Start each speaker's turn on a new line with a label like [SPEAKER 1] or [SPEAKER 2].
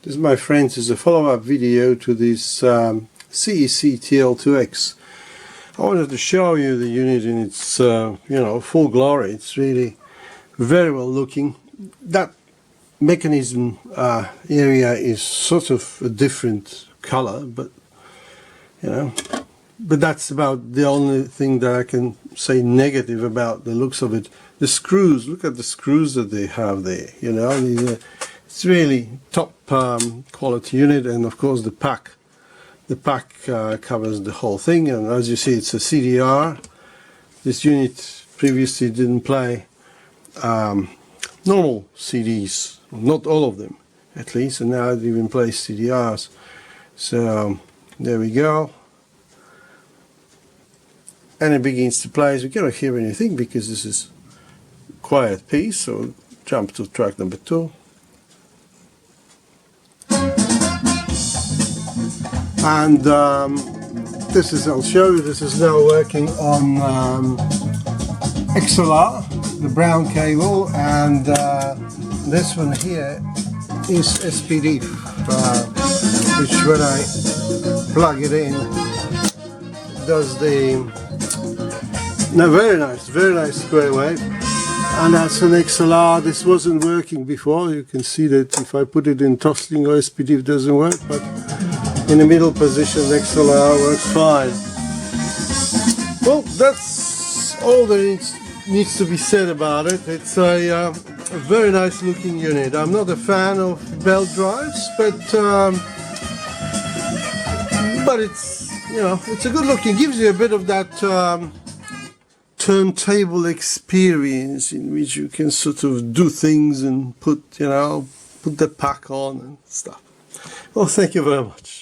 [SPEAKER 1] This, my friends, is a follow-up video to this C.E.C TL-2X. I wanted to show you the unit in its full glory. It's really very well looking. That mechanism area is sort of a different color, but that's about the only thing that I can say negative about the looks of it. The screws, look at the screws that they have there, it's really top quality unit. And of course the pack covers the whole thing, and as you see, it's a CDR. This unit previously didn't play normal CDs, not all of them at least, and now it even plays CDRs. So there we go, and it begins to play. So we cannot hear anything because this is a quiet piece, so jump to track number 2. And this is, I'll show you, this is now working on XLR, the brown cable, and this one here is SPDIF, which when I plug it in, does the very nice square wave. And that's an XLR. This wasn't working before. You can see that if I put it in tossing or SPDIF, it doesn't work, but in the middle position XLR works fine. Well, that's all there needs to be said about it. It's a very nice looking unit. I'm not a fan of belt drives, but it's it's a good looking. Gives you a bit of that turntable experience in which you can sort of do things and put the pack on and stuff. Well, thank you very much.